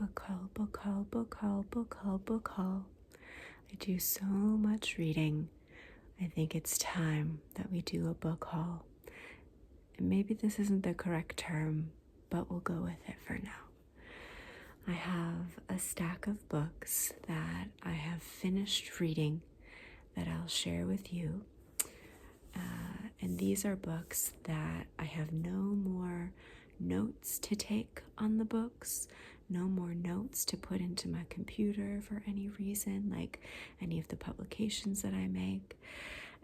Book haul, book haul, book haul, book haul, book haul. I do so much reading. I think it's time that we do a book haul. And maybe this isn't the correct term, but we'll go with it for now. I have a stack of books that I have finished reading that I'll share with you. And these are books that I have no more notes to take on the books, no more notes to put into my computer for any reason, like any of the publications that I make.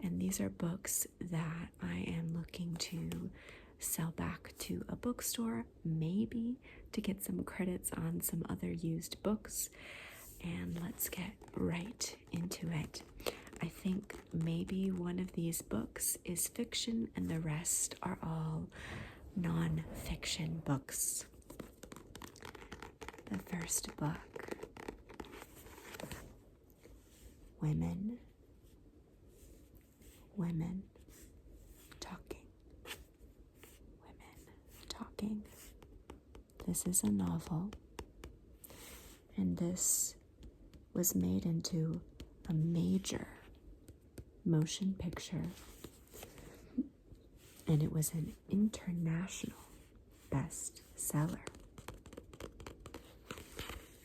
And these are books that I am looking to sell back to a bookstore, maybe to get some credits on some other used books. And let's get right into it. I think maybe one of these books is fiction and the rest are all nonfiction books. The first book, Women Talking. Women Talking. This is a novel, and this was made into a major motion picture, and it was an international bestseller.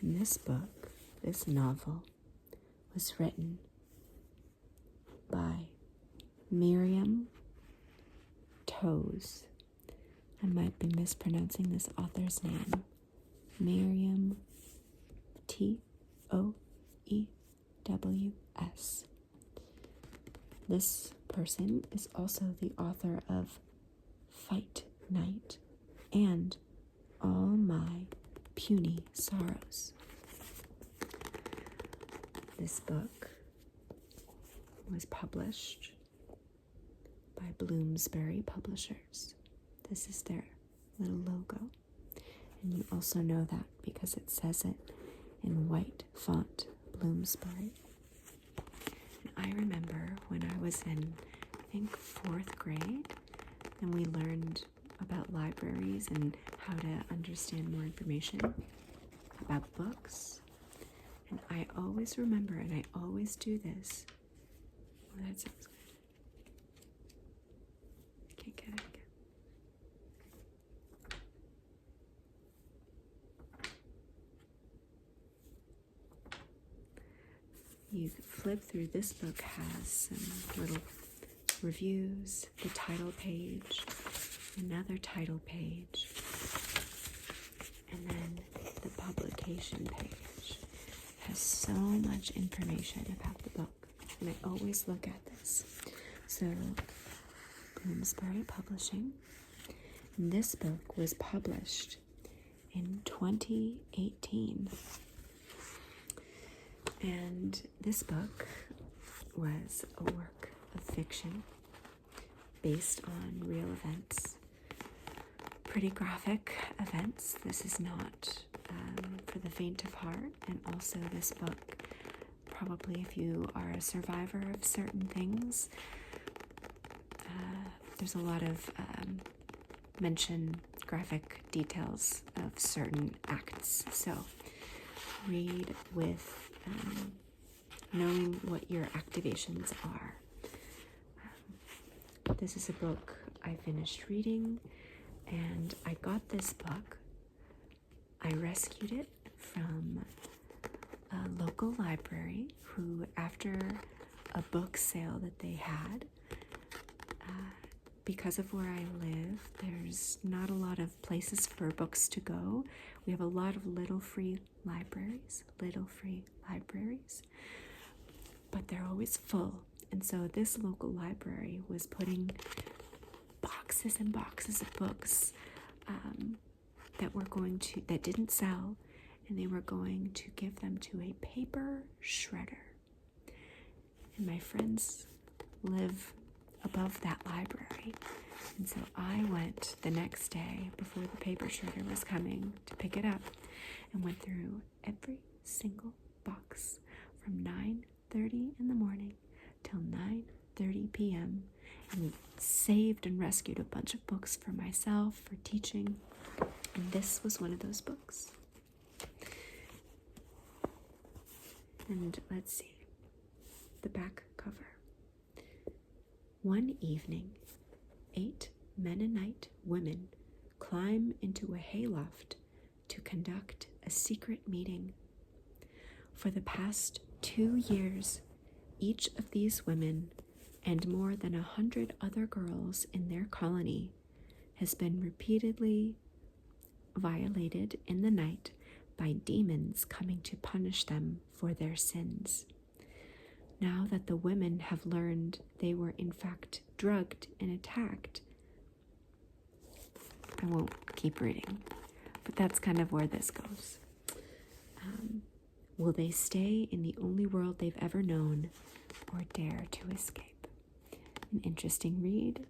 And this book, this novel, was written by Miriam Toews. I might be mispronouncing this author's name. Miriam Toews. This person is also the author of Fight Night and All My Puny Sorrows. This book was published by Bloomsbury Publishers. This is their little logo. And you also know that because it says it in white font, Bloomsbury. And I remember when I was in, I think, 4th grade, and we learned about libraries and how to understand more information about books. And I always remember, and I always do this. Oh, that sounds good. I can't get it again. You flip through, this book has some little reviews, the title page, another title page, and then the publication page. Has so much information about the book, and I always look at this. So, Bloomsbury Publishing. And this book was published in 2018. And this book was a work of fiction based on real events. Pretty graphic events. This is not for the faint of heart. And also this book, probably if you are a survivor of certain things, there's a lot of graphic details of certain acts. So read with knowing what your activations are. This is a book I finished reading, and I got this book. I rescued it from a local library who, after a book sale that they had, because of where I live, there's not a lot of places for books to go. We have a lot of little free libraries, but they're always full. And so this local library was putting boxes and boxes of books that didn't sell, and they were going to give them to a paper shredder. And my friends live above that library, and so I went the next day before the paper shredder was coming to pick it up, and went through every single box from 9:30 in the morning till 9:30 p.m. and saved and rescued a bunch of books for myself, for teaching, and this was one of those books. And let's see the back cover. One evening, 8 Mennonite women climb into a hayloft to conduct a secret meeting. For the past 2 years, each of these women and more than 100 other girls in their colony has been repeatedly violated in the night by demons coming to punish them for their sins. Now that the women have learned they were in fact drugged and attacked, I won't keep reading, but that's kind of where this goes. Will they stay in the only world they've ever known, or dare to escape? An interesting read,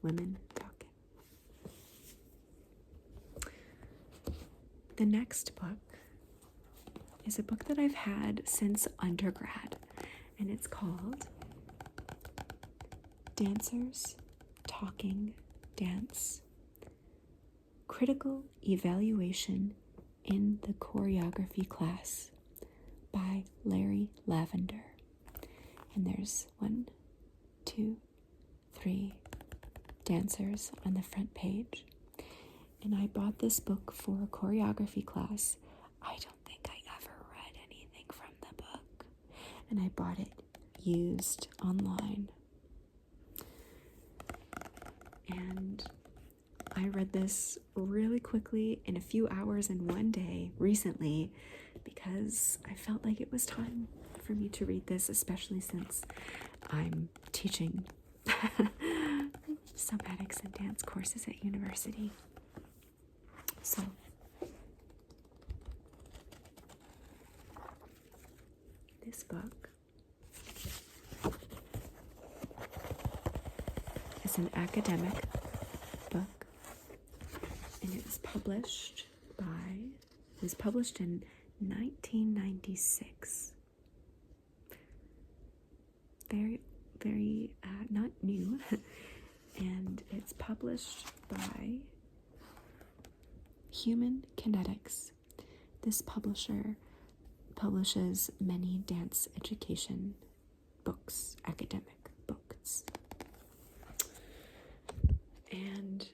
Women talking. The next book is a book that I've had since undergrad, and it's called Dancers Talking Dance: Critical Evaluation in the Choreography Class by Larry Lavender. And there's 1, 2, 3 dancers on the front page. And I bought this book for a choreography class. I don't think I ever read anything from the book. And I bought it used online. And I read this really quickly in a few hours in one day recently because I felt like it was time for me to read this, especially since I'm teaching somatics and dance courses at university. So this book is an academic book, and it was published in 1996. Very not new. And it's published by Human Kinetics. This publisher publishes many dance education books, academic books. And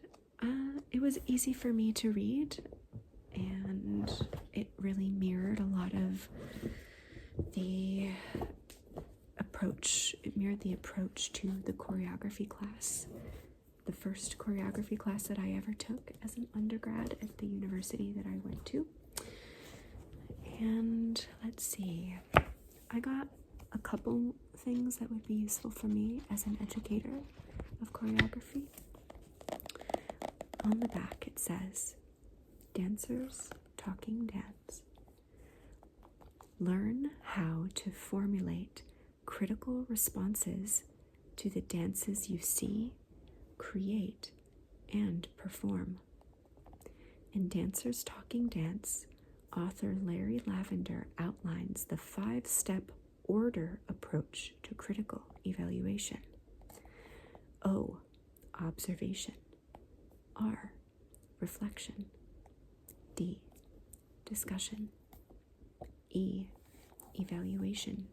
it was easy for me to read, and it really mirrored a lot of the approach. It mirrored the approach to the choreography class, the first choreography class that I ever took as an undergrad at the university that I went to. And let's see, I got a couple things that would be useful for me as an educator of choreography. On the back it says, Dancers Talking Dance. Learn how to formulate critical responses to the dances you see, create, and perform. In Dancers Talking Dance, author Larry Lavender outlines the 5-step order approach to critical evaluation. O, observation. R, reflection. D, discussion. E, evaluation.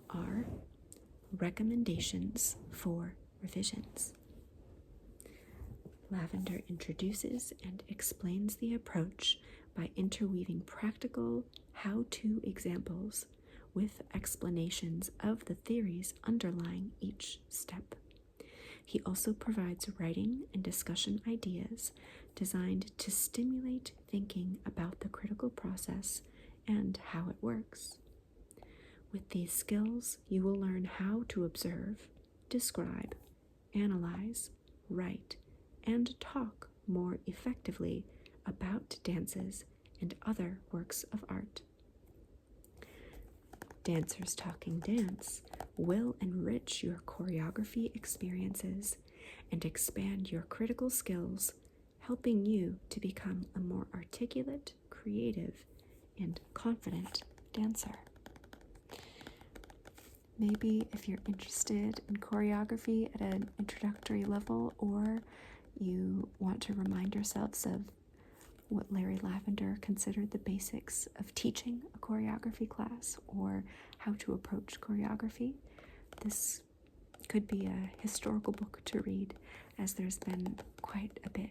R, recommendations for revisions. Lavender introduces and explains the approach by interweaving practical how-to examples with explanations of the theories underlying each step. He also provides writing and discussion ideas designed to stimulate thinking about the critical process and how it works. With these skills, you will learn how to observe, describe, analyze, write, and talk more effectively about dances and other works of art. Dancers Talking Dance will enrich your choreography experiences and expand your critical skills, helping you to become a more articulate, creative, and confident dancer. Maybe if you're interested in choreography at an introductory level, or you want to remind yourselves of what Larry Lavender considered the basics of teaching a choreography class or how to approach choreography. This could be a historical book to read, as there's been quite a bit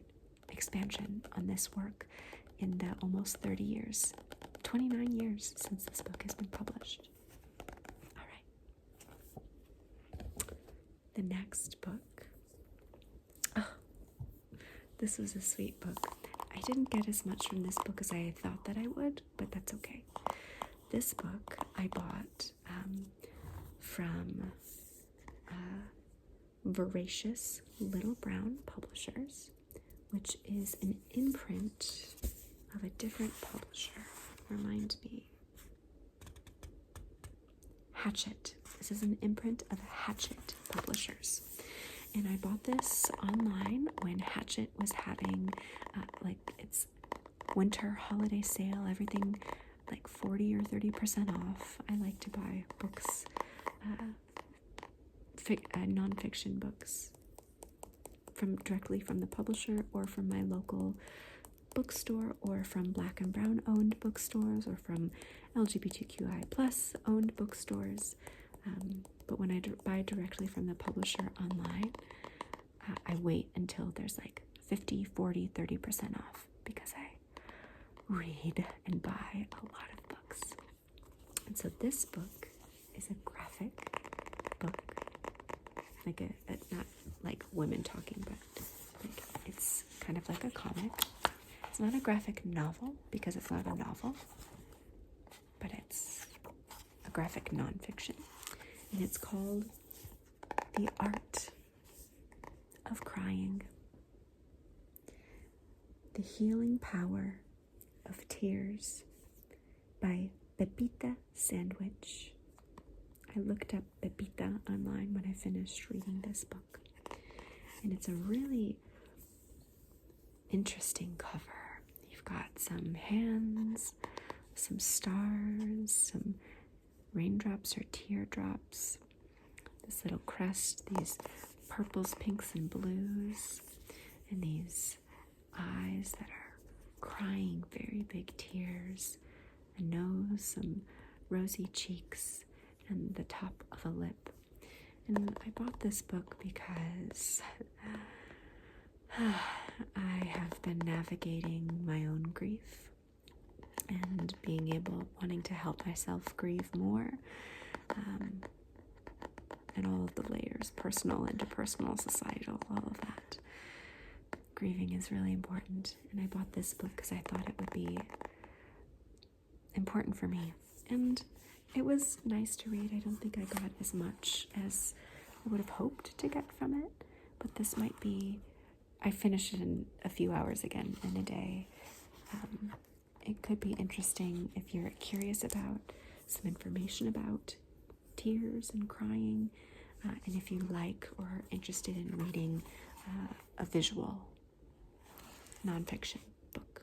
expansion on this work in the almost 30 years, 29 years since this book has been published. All right. The next book. Oh, this was a sweet book. I didn't get as much from this book as I thought that I would, but that's okay. This book I bought from Voracious Little Brown Publishers, which is an imprint of a different publisher. Remind me. Hachette. This is an imprint of Hachette Publishers. And I bought this online when Hachette was having its winter holiday sale, everything like 40 or 30% off. I like to buy books, nonfiction books directly from the publisher or from my local bookstore or from Black and Brown owned bookstores or from LGBTQI plus owned bookstores. But when I buy directly from the publisher online, I wait until there's like 50, 40, 30% off because I read and buy a lot of books. And so this book is a graphic book, like not like women talking, but like it's kind of like a comic. It's not a graphic novel because it's not a novel, but it's a graphic nonfiction. And it's called The Art of Crying. The Healing Power of Tears by Pepita Sandwich. I looked up Pepita online when I finished reading this book. And it's a really interesting cover. You've got some hands, some stars, some raindrops or teardrops, this little crest, these purples, pinks, and blues, and these eyes that are crying very big tears, a nose, some rosy cheeks, and the top of a lip. And I bought this book because I have been navigating my own grief and wanting to help myself grieve more, and all of the layers, personal, interpersonal, societal, all of that. Grieving is really important, and I bought this book because I thought it would be important for me, and it was nice to read. I don't think I got as much as I would have hoped to get from it, but this might be, I finished it in a few hours again in a day. It could be interesting if you're curious about some information about tears and crying, and if you like or are interested in reading a visual nonfiction book.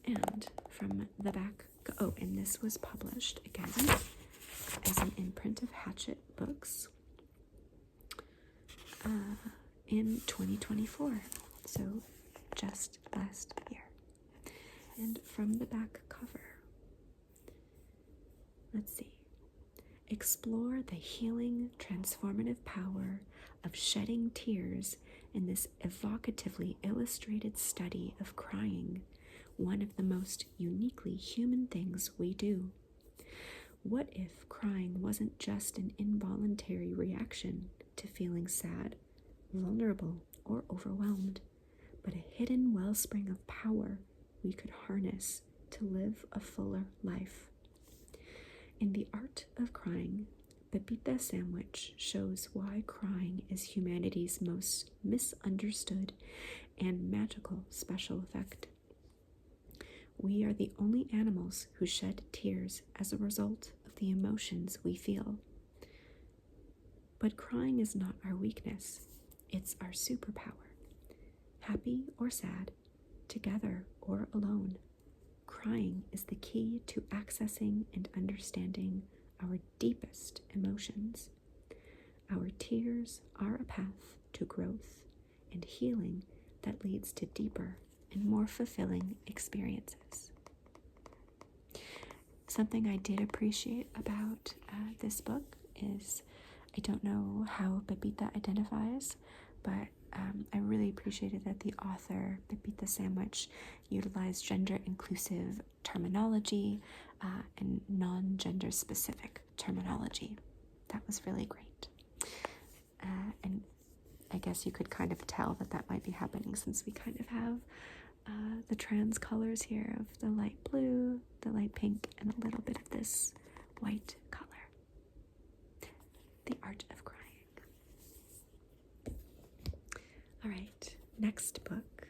And from the back, and this was published again as an imprint of Hachette Books in 2024, so just last year. And from the back cover, let's see. Explore the healing, transformative power of shedding tears in this evocatively illustrated study of crying, one of the most uniquely human things we do. What if crying wasn't just an involuntary reaction to feeling sad, vulnerable, or overwhelmed, but a hidden wellspring of power we could harness to live a fuller life? In The Art of Crying, Pepita Sandwich shows why crying is humanity's most misunderstood and magical special effect. We are the only animals who shed tears as a result of the emotions we feel. But crying is not our weakness, it's our superpower. Happy or sad, together or alone, crying is the key to accessing and understanding our deepest emotions. Our tears are a path to growth and healing that leads to deeper and more fulfilling experiences. Something I did appreciate about this book is, I don't know how Pepita identifies, but I really appreciated that the author, Pepita Sandwich, utilized gender-inclusive terminology and non-gender specific terminology. That was really great. And I guess you could kind of tell that might be happening since we kind of have the trans colors here of the light blue, the light pink, and a little bit of this white color. The Art of Crying. All right, next book.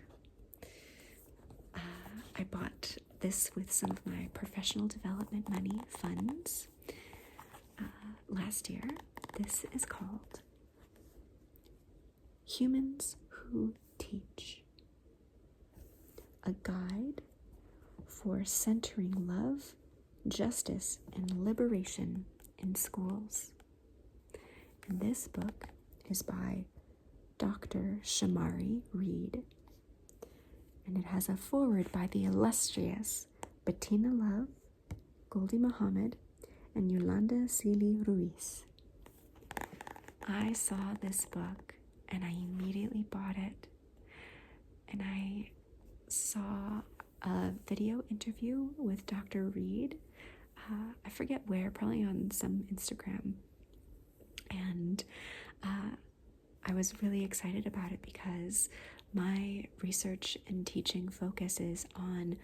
I bought this with some of my professional development money funds last year. This is called Humans Who Teach. A guide for centering love, justice, and liberation in schools. And this book is by Dr. Shamari Reed, and it has a foreword by the illustrious Bettina Love, Goldie Muhammad, and Yolanda Celi Ruiz. I saw this book and I immediately bought it, and I saw a video interview with Dr. Reed. I forget where, probably on some Instagram. And I was really excited about it because my research and teaching focuses on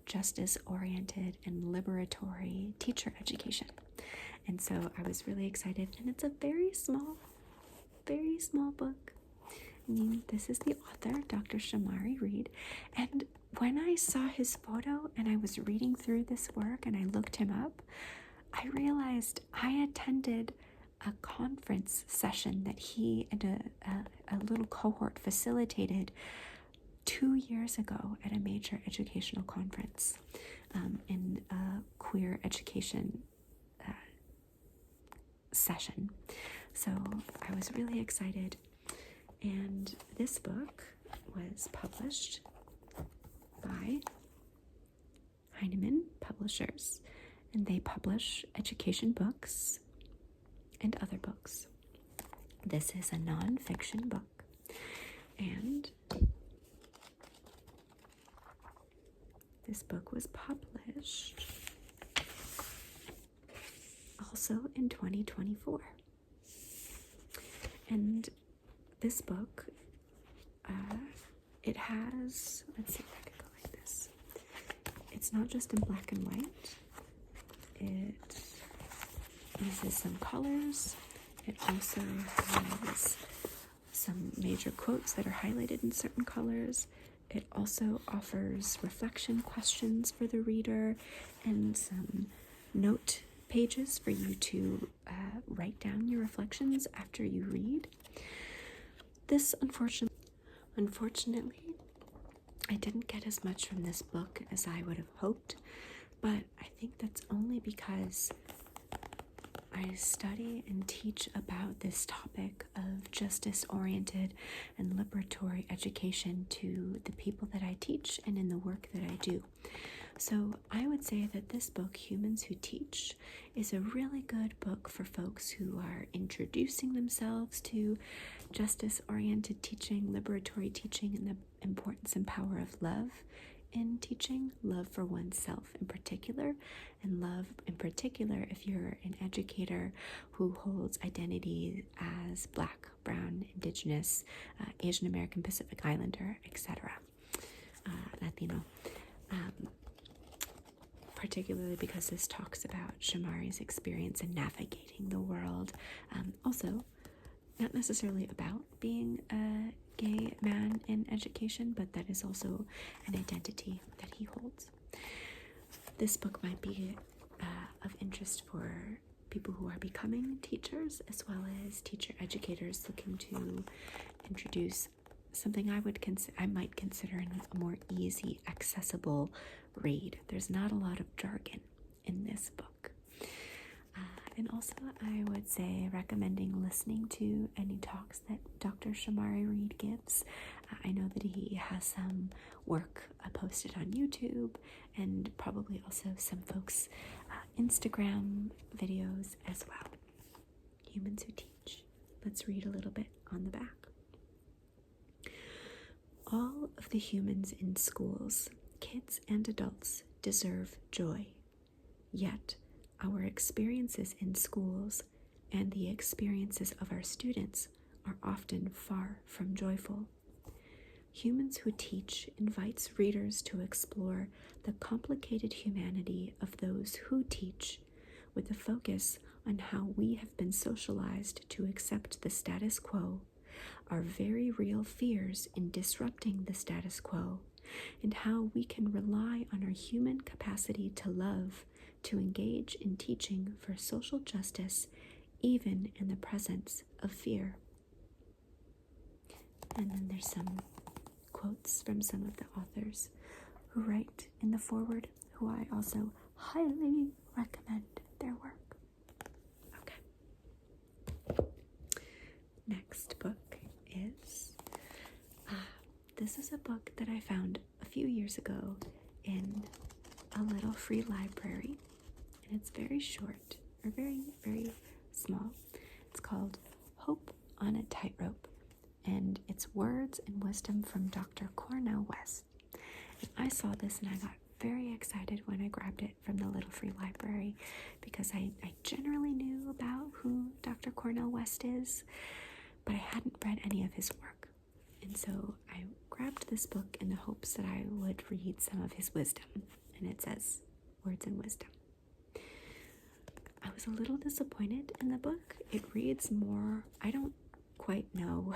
justice-oriented and liberatory teacher education. And so I was really excited, and it's a very small book. I mean, this is the author, Dr. Shamari Reed, and when I saw his photo and I was reading through this work and I looked him up, I realized I attended a conference session that he and a little cohort facilitated 2 years ago at a major educational conference in a queer education session. So I was really excited. And this book was published by Heinemann Publishers, and they publish education books and other books. This is a nonfiction book, and this book was published also in 2024. And this book, it has, let's see if I can go like this. It's not just in black and white. It uses some colors. It also has some major quotes that are highlighted in certain colors. It also offers reflection questions for the reader and some note pages for you to write down your reflections after you read. This, unfortunately, I didn't get as much from this book as I would have hoped, but I think that's only because I study and teach about this topic of justice-oriented and liberatory education to the people that I teach and in the work that I do. So I would say that this book, Humans Who Teach, is a really good book for folks who are introducing themselves to justice-oriented teaching, liberatory teaching, and the importance and power of love in teaching, love for oneself in particular, and love in particular if you're an educator who holds identity as Black, Brown, Indigenous, Asian American, Pacific Islander, etc., Latino. Particularly because this talks about Shamari's experience in navigating the world. Also, not necessarily about being a gay man in education, but that is also an identity that he holds. This book might be of interest for people who are becoming teachers, as well as teacher educators looking to introduce something I might consider a more easy, accessible read. There's not a lot of jargon in this book. And also, I would say recommending listening to any talks that Dr. Shamari Reed gives I know that he has some work posted on YouTube and probably also some folks' Instagram videos as well. Humans Who Teach. Let's read a little bit on the back. All of the humans in schools, kids and adults, deserve joy. Yet, our experiences in schools and the experiences of our students are often far from joyful. Humans Who Teach invites readers to explore the complicated humanity of those who teach, with a focus on how we have been socialized to accept the status quo, our very real fears in disrupting the status quo, and how we can rely on our human capacity to love to engage in teaching for social justice, even in the presence of fear. And then there's some quotes from some of the authors who write in the foreword, who I also highly recommend their work. Okay. Next book is, this is a book that I found a few years ago in a little free library, and it's very short, or very, very small. It's called Hope on a Tightrope, and it's Words and Wisdom from Dr. Cornel West. And I saw this and I got very excited when I grabbed it from the little free library, because I generally knew about who Dr. Cornel West is, but I hadn't read any of his work. And so I grabbed this book in the hopes that I would read some of his wisdom. And it says, Words and Wisdom. I was a little disappointed in the book. It reads more, I don't quite know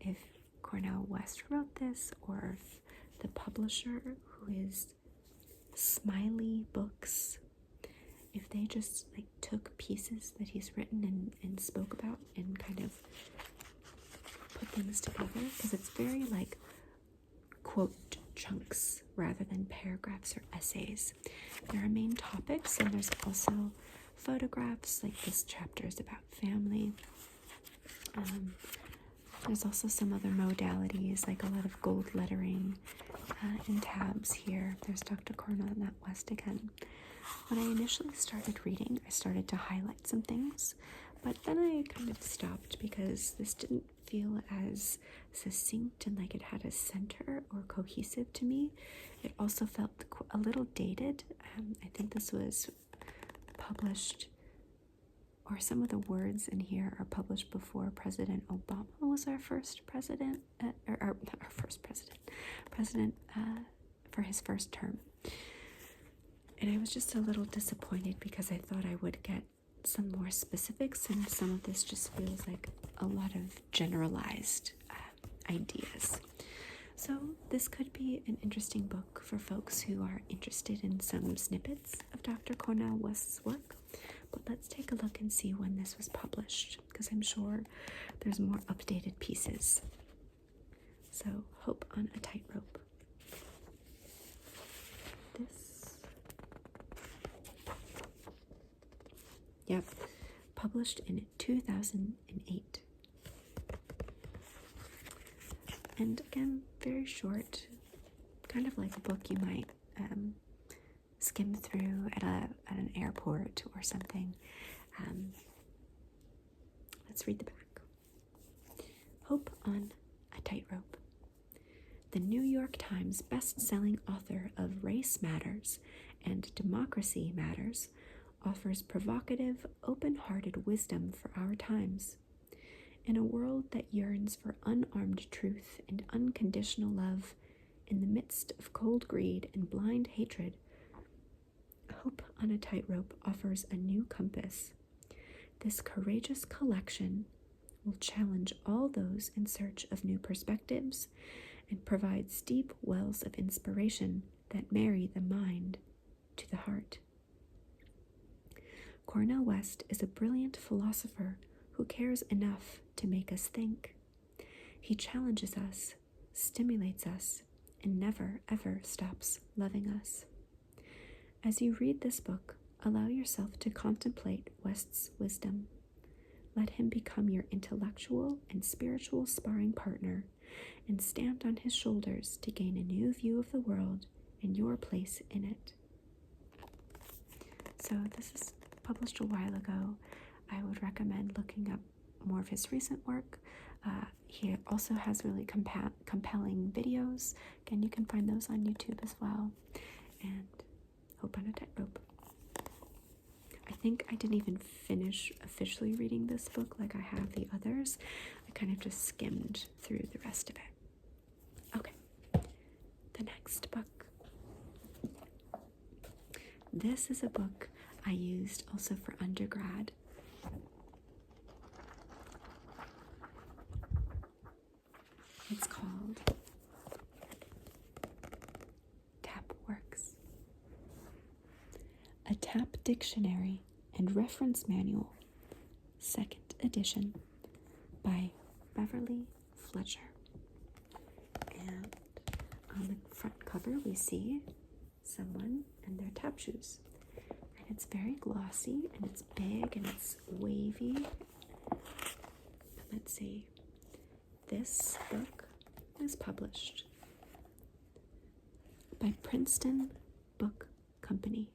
if Cornel West wrote this or if the publisher, who is Smiley Books, if they just took pieces that he's written and spoke about and kind of put things together, because it's very quote chunks rather than paragraphs or essays. There are main topics, and there's also photographs, like this chapter is about family. There's also some other modalities, like a lot of gold lettering and tabs here. There's Dr. Cornel West again. When I initially started reading, I started to highlight some things, but then I kind of stopped because this didn't feel as succinct and like it had a center or cohesive to me. It also felt a little dated. I think this was published, or some of the words in here are published before President Obama was our first president, president for his first term. And I was just a little disappointed because I thought I would get some more specifics, and some of this just feels like a lot of generalized ideas. So this could be an interesting book for folks who are interested in some snippets of Dr. Cornel West's work. But let's take a look and see when this was published, because I'm sure there's more updated pieces. So, Hope on a Tightrope. Published in 2008. And again, very short, kind of like a book you might skim through at an airport or something. Let's read the back. Hope on a Tightrope. The New York Times best-selling author of Race Matters and Democracy Matters offers provocative, open-hearted wisdom for our times. In a world that yearns for unarmed truth and unconditional love, in the midst of cold greed and blind hatred, Hope on a Tightrope offers a new compass. This courageous collection will challenge all those in search of new perspectives and provides deep wells of inspiration that marry the mind to the heart. Cornel West is a brilliant philosopher who cares enough to make us think. He challenges us, stimulates us, and never, ever stops loving us. As you read this book, allow yourself to contemplate West's wisdom. Let him become your intellectual and spiritual sparring partner and stand on his shoulders to gain a new view of the world and your place in it. So this is published a while ago. I would recommend looking up more of his recent work. He also has really compelling videos. Again, you can find those on YouTube as well. And Hope on a Tightrope. I think I didn't even finish officially reading this book like I have the others. I kind of just skimmed through the rest of it. Okay, the next book. This is a book I used also for undergrad. It's called Tapworks, a tap dictionary and reference manual, 2nd edition, by Beverly Fletcher. And on the front cover we see someone and their tap shoes. And it's very glossy, and it's big, and it's wavy. Let's see. This book is published by Princeton Book Company.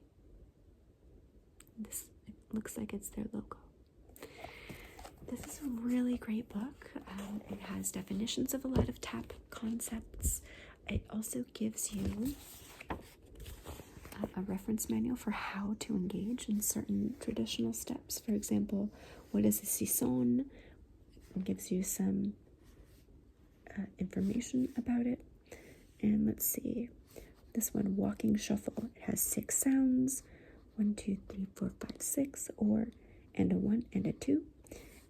It looks like it's their logo. This is a really great book. It has definitions of a lot of tap concepts. It also gives you a reference manual for how to engage in certain traditional steps. For example, what is a sisson? It gives you some information about it. And let's see, this one, walking shuffle. It has 6 sounds, 1, 2, 3, 4, 5, 6, and a 1 and a 2.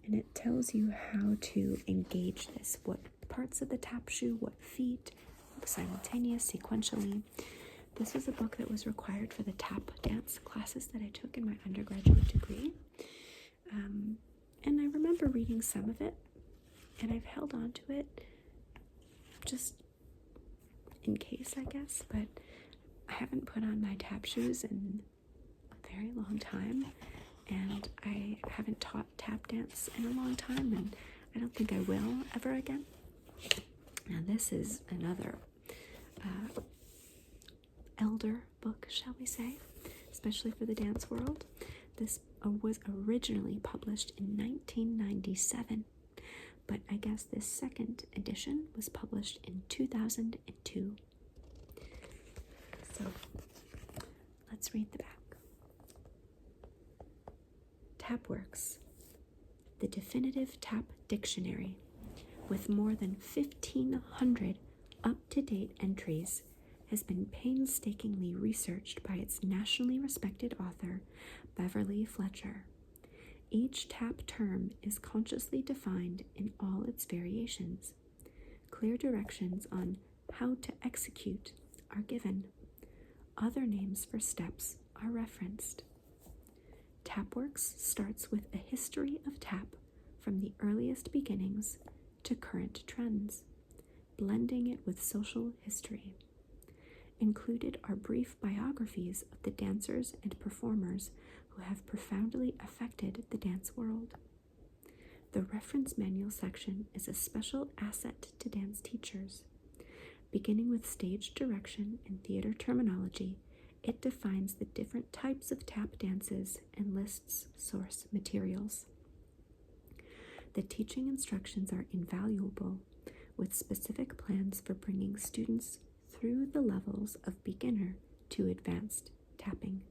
And it tells you how to engage this, what parts of the tap shoe, what feet, simultaneous, sequentially. This is a book that was required for the tap dance classes that I took in my undergraduate degree. And I remember reading some of it, and I've held on to it just in case, I guess, but I haven't put on my tap shoes in a very long time, and I haven't taught tap dance in a long time, and I don't think I will ever again. Now this is another elder book, shall we say, especially for the dance world. This was originally published in 1997, but I guess this 2nd edition was published in 2002. So let's read the back. Tapworks, the definitive tap dictionary, with more than 1,500 up-to-date entries, has been painstakingly researched by its nationally respected author, Beverly Fletcher. Each tap term is consciously defined in all its variations. Clear directions on how to execute are given. Other names for steps are referenced. Tapworks starts with a history of tap from the earliest beginnings to current trends, blending it with social history. Included are brief biographies of the dancers and performers who have profoundly affected the dance world. The reference manual section is a special asset to dance teachers. Beginning with stage direction and theater terminology, it defines the different types of tap dances and lists source materials. The teaching instructions are invaluable, with specific plans for bringing students through the levels of beginner to advanced tapping.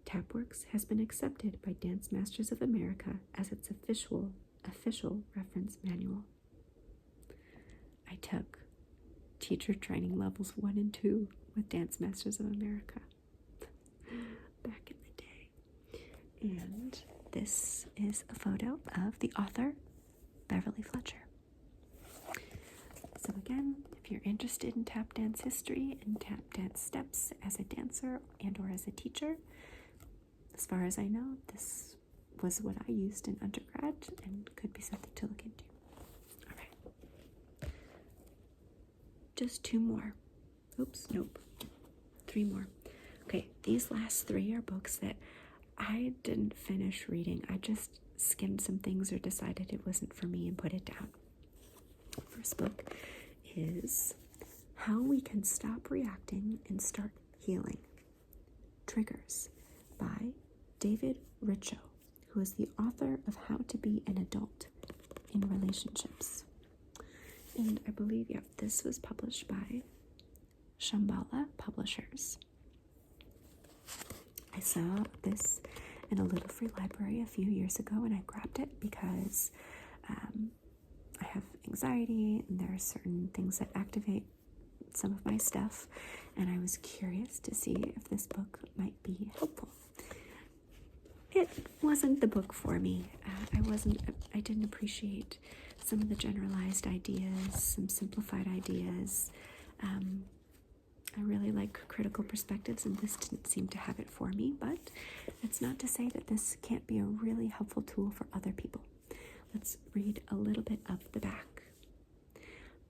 Tapworks has been accepted by Dance Masters of America as its official reference manual. I took teacher training levels 1 and 2 with Dance Masters of America back in the day. And this is a photo of the author, Beverly Fletcher. So again, if you're interested in tap dance history and tap dance steps as a dancer and or as a teacher, as far as I know, this was what I used in undergrad and could be something to look into. All right. Just 2 more. Oops, nope. 3 more. Okay, these last 3 are books that I didn't finish reading. I just skimmed some things or decided it wasn't for me and put it down. First book is How We Can Stop Reacting and Start Healing. Triggers by David Richo, who is the author of How to Be an Adult in Relationships. And I believe, this was published by Shambhala Publishers. I saw this in a little free library a few years ago, and I grabbed it because I have anxiety, and there are certain things that activate some of my stuff, and I was curious to see if this book might be helpful. It wasn't the book for me. I didn't appreciate some of the generalized ideas, some simplified ideas. I really like critical perspectives, and this didn't seem to have it for me, but that's not to say that this can't be a really helpful tool for other people. Let's read a little bit of the back.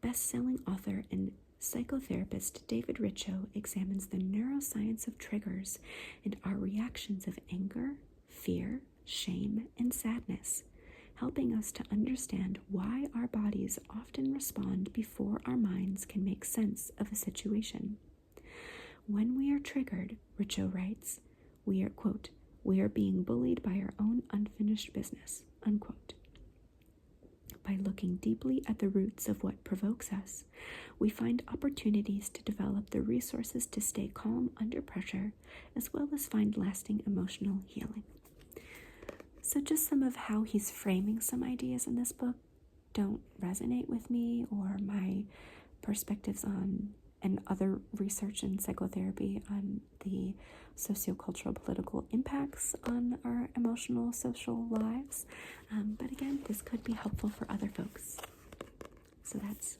Best-selling author and psychotherapist David Richo examines the neuroscience of triggers and our reactions of anger, fear, shame, and sadness, helping us to understand why our bodies often respond before our minds can make sense of a situation. When we are triggered, Richo writes, we are, quote, we are being bullied by our own unfinished business, unquote. By looking deeply at the roots of what provokes us, we find opportunities to develop the resources to stay calm under pressure, as well as find lasting emotional healing. So just some of how he's framing some ideas in this book don't resonate with me, or my perspectives on and other research in psychotherapy on the sociocultural political impacts on our emotional social lives. But again, this could be helpful for other folks. So that's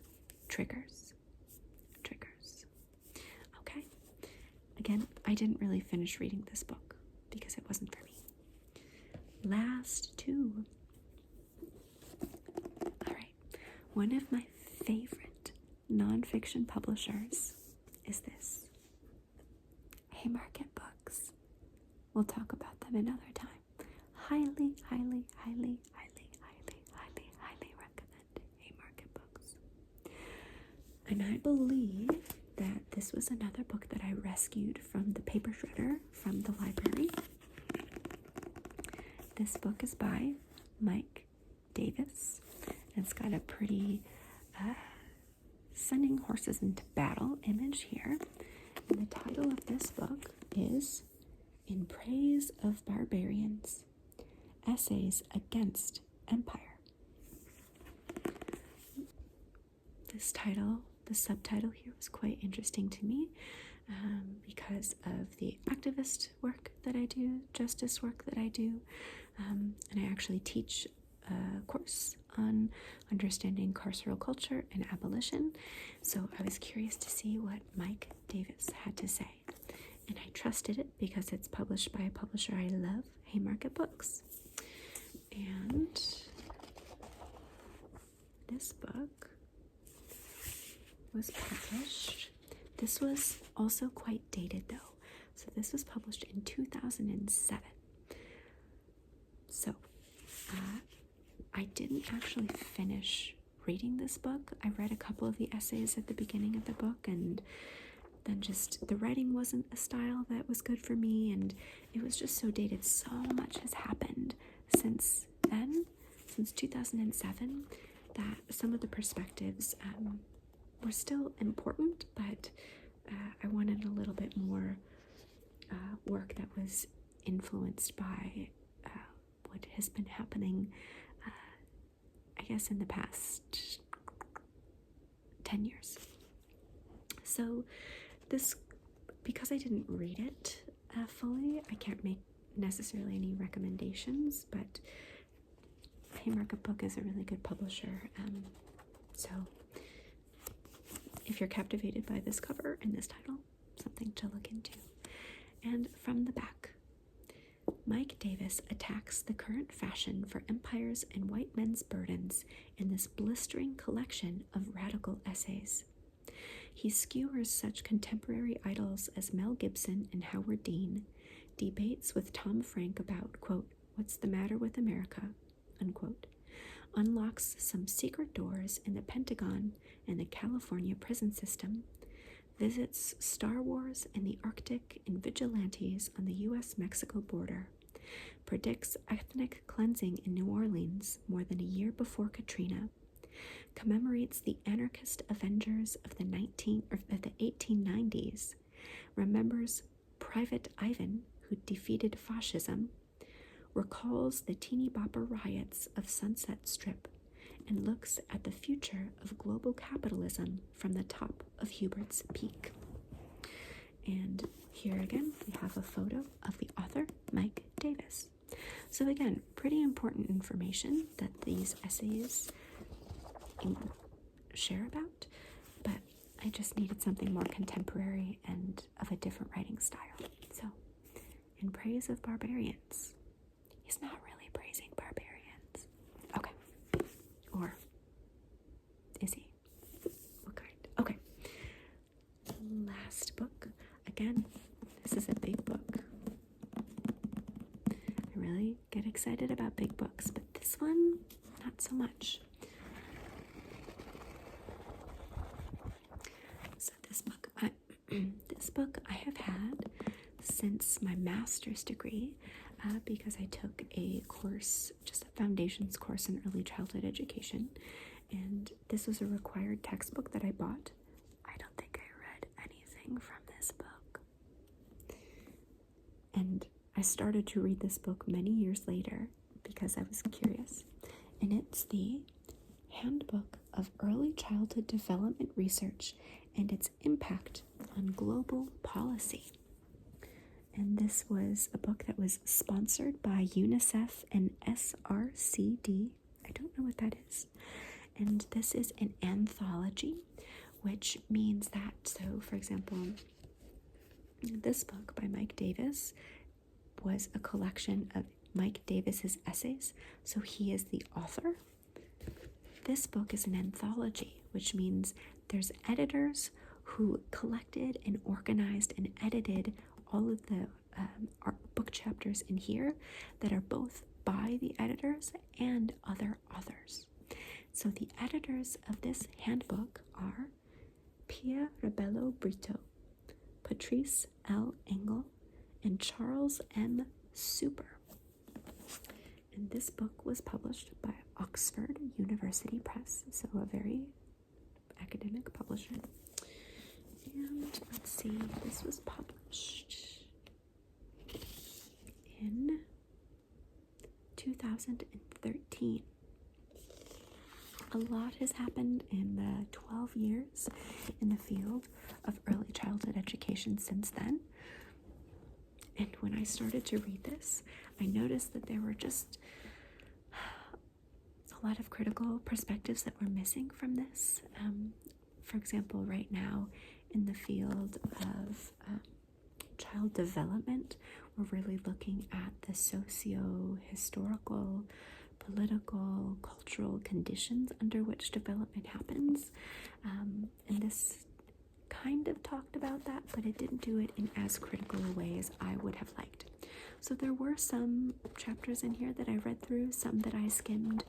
triggers. Okay. Again, I didn't really finish reading this book because it wasn't for me. Last two. All right. One of my favorite nonfiction publishers is this. Haymarket Books. We'll talk about them another time. Highly recommend Haymarket Books. And I believe that this was another book that I rescued from the paper shredder from the library. This book is by Mike Davis. It's got a pretty sending horses into battle image here. And the title of this book is In Praise of Barbarians, Essays Against Empire. This title, the subtitle here was quite interesting to me because of the activist work that I do, justice work that I do, and I actually teach a course on understanding carceral culture and abolition. So I was curious to see what Mike Davis had to say. And I trusted it because it's published by a publisher I love, Haymarket Books. And this book was published. This was also quite dated though. So this was published in 2007. So I didn't actually finish reading this book. I read a couple of the essays at the beginning of the book, and then just the writing wasn't a style that was good for me, and it was just so dated. So much has happened since then, since 2007, that some of the perspectives were still important, but I wanted a little bit more work that was influenced by what has been happening, I guess, in the past 10 years. So this, because I didn't read it fully, I can't make necessarily any recommendations, but Haymarket Book is a really good publisher. So if you're captivated by this cover and this title, something to look into. And from the back, Mike Davis attacks the current fashion for empires and white men's burdens in this blistering collection of radical essays. He skewers such contemporary idols as Mel Gibson and Howard Dean, debates with Tom Frank about, quote, what's the matter with America, unquote, unlocks some secret doors in the Pentagon and the California prison system, visits Star Wars in the Arctic and vigilantes on the U.S.-Mexico border, predicts ethnic cleansing in New Orleans more than a year before Katrina, commemorates the anarchist Avengers of the 1890s, remembers Private Ivan, who defeated fascism, recalls the teeny bopper riots of Sunset Strip, and looks at the future of global capitalism from the top of Hubert's Peak. And here again, we have a photo of the author, Mike Davis. So again, pretty important information that these essays share about, but I just needed something more contemporary and of a different writing style. So, in Praise of Barbarians, he's not really praising barbarians. Okay. Or is he? What kind? Okay. Last book. Again, this is a big book. I really get excited about big books, but this one, not so much. So this book I have had since my master's degree, because I took a course, just a foundations course in early childhood education, and this was a required textbook that I bought. I don't think I read anything from this book. And I started to read this book many years later because I was curious, and it's the Handbook of Early Childhood Development Research and its Impact on Global Policy. And this was a book that was sponsored by UNICEF and SRCD. I don't know what that is. And this is an anthology, which means that, so for example, this book by Mike Davis was a collection of Mike Davis's essays, so he is the author. This book is an anthology, which means there's editors who collected and organized and edited all of the book chapters in here that are both by the editors and other authors. So the editors of this handbook are Pia Rebello Brito, Patrice L. Engel, and Charles M. Super. And this book was published by Oxford University Press, so a very academic publisher. And let's see, this was published in 2013. A lot has happened in the 12 years in the field of early childhood education since then. And when I started to read this, I noticed that there were just a lot of critical perspectives that were missing from this. For example, right now in the field of child development, we're really looking at the socio-historical, political, cultural conditions under which development happens. And this kind of talked about that, but it didn't do it in as critical a way as I would have liked. So there were some chapters in here that I read through, some that I skimmed,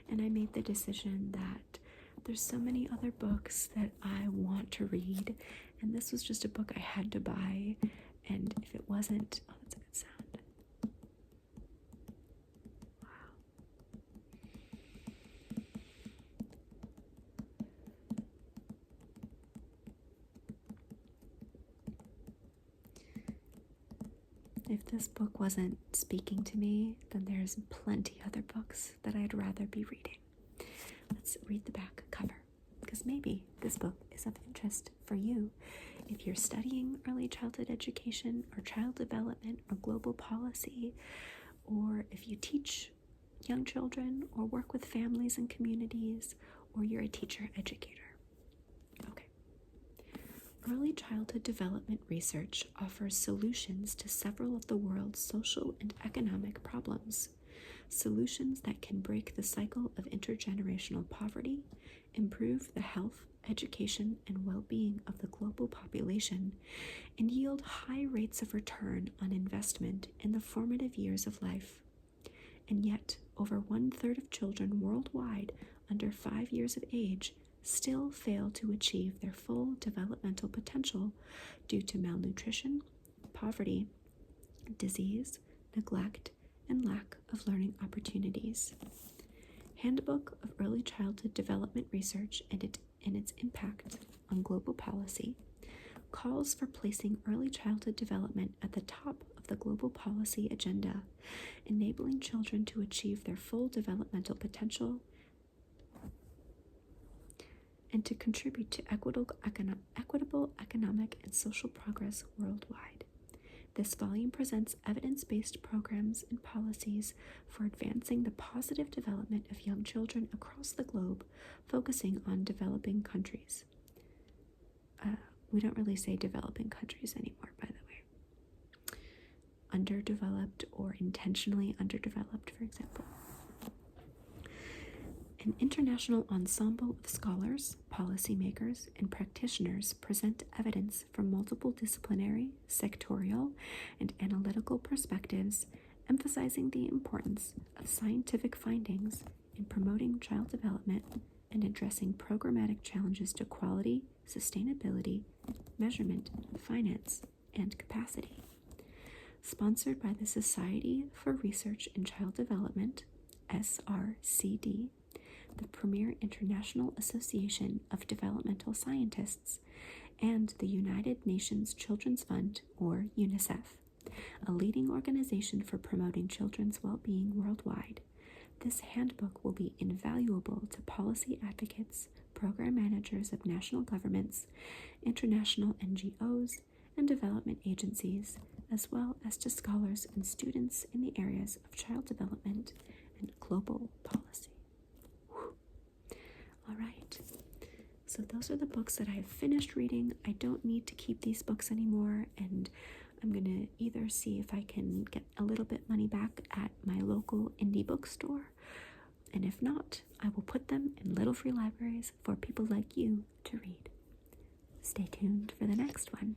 and I made the decision that there's so many other books that I want to read, and this was just a book I had to buy, and if it wasn't, oh, that's a good sound. If this book wasn't speaking to me, then there's plenty other books that I'd rather be reading. Let's read the back cover, because maybe this book is of interest for you. If you're studying early childhood education or child development or global policy, or if you teach young children or work with families and communities, or you're a teacher educator. Okay. Early childhood development research offers solutions to several of the world's social and economic problems. Solutions that can break the cycle of intergenerational poverty, improve the health, education, and well-being of the global population, and yield high rates of return on investment in the formative years of life. And yet, over 1/3 of children worldwide under 5 years of age still fail to achieve their full developmental potential due to malnutrition, poverty, disease, neglect, and lack of learning opportunities. Handbook of Early Childhood Development Research and its Impact on Global Policy calls for placing early childhood development at the top of the global policy agenda, enabling children to achieve their full developmental potential and to contribute to equitable economic and social progress worldwide. This volume presents evidence-based programs and policies for advancing the positive development of young children across the globe, focusing on developing countries. We don't really say developing countries anymore, by the way. Underdeveloped or intentionally underdeveloped, for example. An international ensemble of scholars, policymakers, and practitioners present evidence from multiple disciplinary, sectorial, and analytical perspectives, emphasizing the importance of scientific findings in promoting child development and addressing programmatic challenges to quality, sustainability, measurement, finance, and capacity. Sponsored by the Society for Research in Child Development, SRCD, the premier international association of developmental scientists, and the United Nations Children's Fund, or UNICEF, a leading organization for promoting children's well-being worldwide. This handbook will be invaluable to policy advocates, program managers of national governments, international NGOs, and development agencies, as well as to scholars and students in the areas of child development and global policy. All right, so those are the books that I have finished reading. I don't need to keep these books anymore, and I'm going to either see if I can get a little bit money back at my local indie bookstore, and if not, I will put them in little free libraries for people like you to read. Stay tuned for the next one.